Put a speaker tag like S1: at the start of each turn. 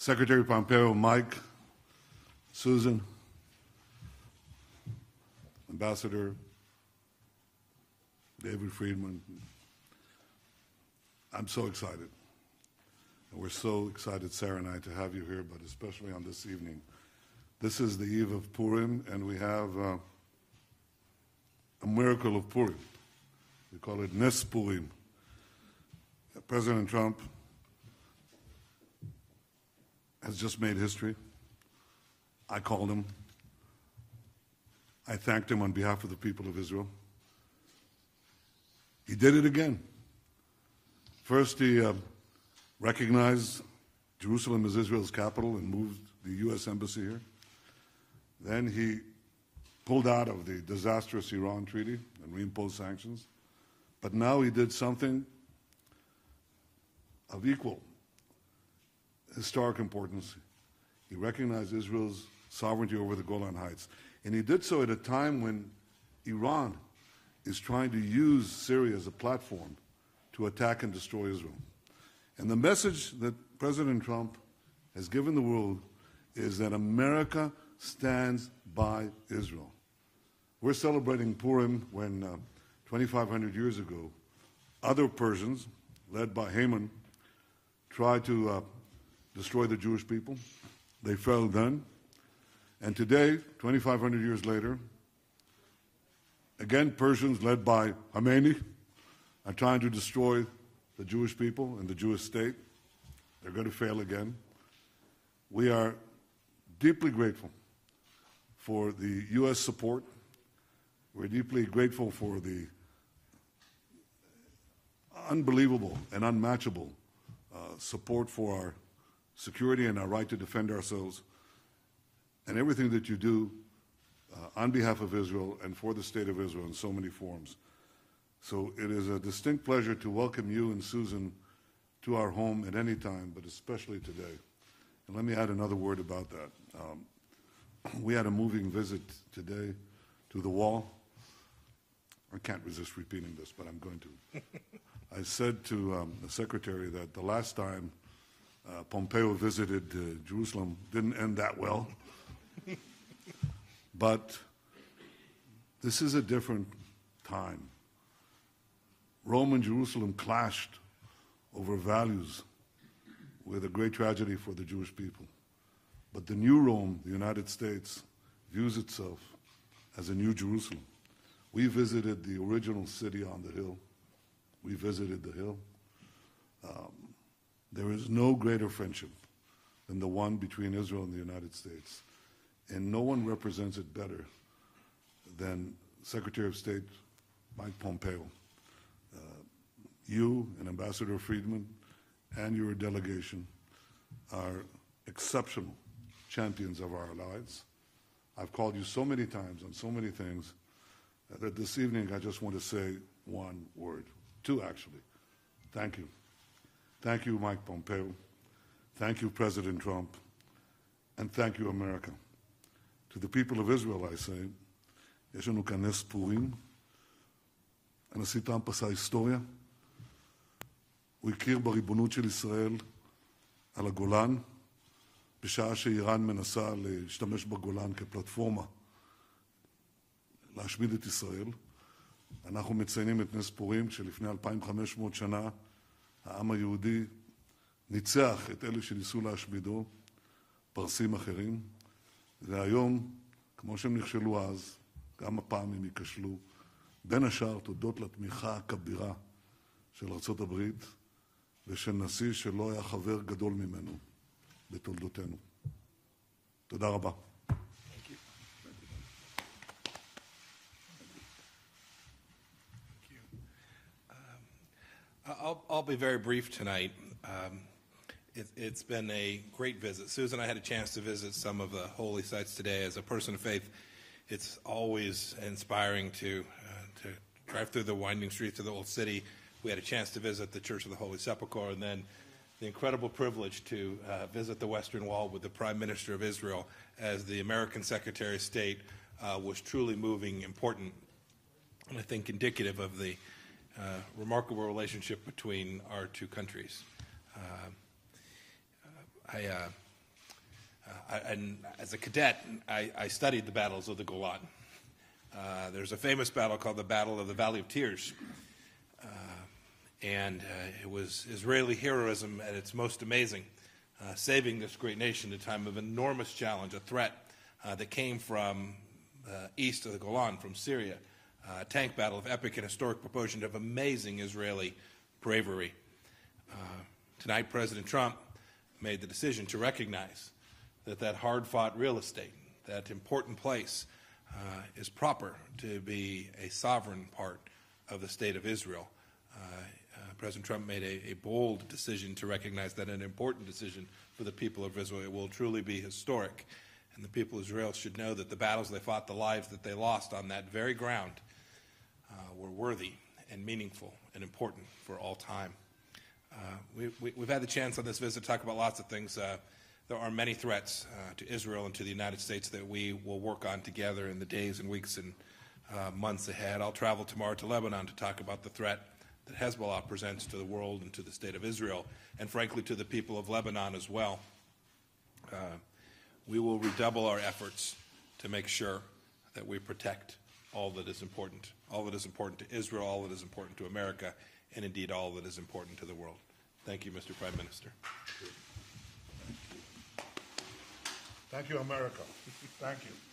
S1: Secretary Pompeo, Mike, Susan, Ambassador David Friedman, I'm so excited. And we're so excited, Sarah and I, to have you here, but especially on this evening. This is the eve of Purim, and we have a miracle of Purim. We call it Nes Purim. President Trump has just made history. I called him. I thanked him on behalf of the people of Israel. He did it again. First, he recognized Jerusalem as Israel's capital and moved the U.S. Embassy here. Then he pulled out of the disastrous Iran treaty and reimposed sanctions. But now he did something of equal historic importance. He recognized Israel's sovereignty over the Golan Heights. And he did so at a time when Iran is trying to use Syria as a platform to attack and destroy Israel. And the message that President Trump has given the world is that America stands by Israel. We're celebrating Purim when 2,500 years ago, other Persians, led by Haman, tried to destroy the Jewish people. They failed then. And today, 2,500 years later, again, Persians led by Khomeini are trying to destroy the Jewish people and the Jewish state. They're going to fail again. We are deeply grateful for the U.S. support. We're deeply grateful for the unbelievable and unmatchable support for our security and our right to defend ourselves, and everything that you do on behalf of Israel and for the State of Israel in so many forms. So it is a distinct pleasure to welcome you and Susan to our home at any time, but especially today. And let me add another word about that. We had a moving visit today to the Wall. I can't resist repeating this, but I'm going to. I said to the Secretary that the last time Pompeo visited Jerusalem didn't end that well. But this is a different time. Rome and Jerusalem clashed over values with a great tragedy for the Jewish people. But the new Rome, the United States, views itself as a new Jerusalem. We visited the original city on the hill. We visited the hill. There is no greater friendship than the one between Israel and the United States. And no one represents it better than Secretary of State Mike Pompeo. You and Ambassador Friedman and your delegation are exceptional champions of our allies. I've called you so many times on so many things that this evening I just want to say one word. Two, actually. Thank you. Thank you, Mike Pompeo. Thank you, President Trump. And thank you, America. To the people of Israel, I say, יש לנו כאן נס פורים. הנשיא טראמפ עשה היסטוריה. הוא הכיר בריבונות של ישראל על הגולן, בשעה שאיראן מנסה להשתמש בגולן כפלטפורמה להשמיד את ישראל. אנחנו מציינים את נס פורים, שלפני 2,500 שנה העם היהודי ניצח את אלה שניסו להשמידו, פרסים אחרים, והיום, כמו שהם נכשלו אז, גם הפעם הם ייכשלו, בין השאר תודות לתמיכה הכבירה של ארצות הברית ושל נשיא שלא היה חבר גדול ממנו בתולדותינו. תודה רבה.
S2: I'll be very brief tonight. It's been a great visit. Susan and I had a chance to visit some of the holy sites today. As a person of faith, it's always inspiring to drive through the winding streets of the Old City. We had a chance to visit the Church of the Holy Sepulchre, and then the incredible privilege to visit the Western Wall with the Prime Minister of Israel as the American Secretary of State was truly moving, important, and I think indicative of the remarkable relationship between our two countries. And as a cadet, I studied the battles of the Golan. There's a famous battle called the Battle of the Valley of Tears. It was Israeli heroism at its most amazing, saving this great nation at a time of enormous challenge, a threat that came from east of the Golan, from Syria, a tank battle of epic and historic proportion of amazing Israeli bravery. Tonight, President Trump made the decision to recognize that hard-fought real estate, that important place, is proper to be a sovereign part of the state of Israel. President Trump made a bold decision to recognize that an important decision for the people of Israel. It will truly be historic. And the people of Israel should know that the battles they fought, the lives that they lost on that very ground were worthy and meaningful and important for all time. We've had the chance on this visit to talk about lots of things. There are many threats to Israel and to the United States that we will work on together in the days and weeks and months ahead. I'll travel tomorrow to Lebanon to talk about the threat that Hezbollah presents to the world and to the state of Israel, and frankly to the people of Lebanon as well. We will redouble our efforts to make sure that we protect all that is important to Israel, all that is important to America, and indeed all that is important to the world. Thank you, Mr. Prime Minister.
S1: Thank you, America. Thank you.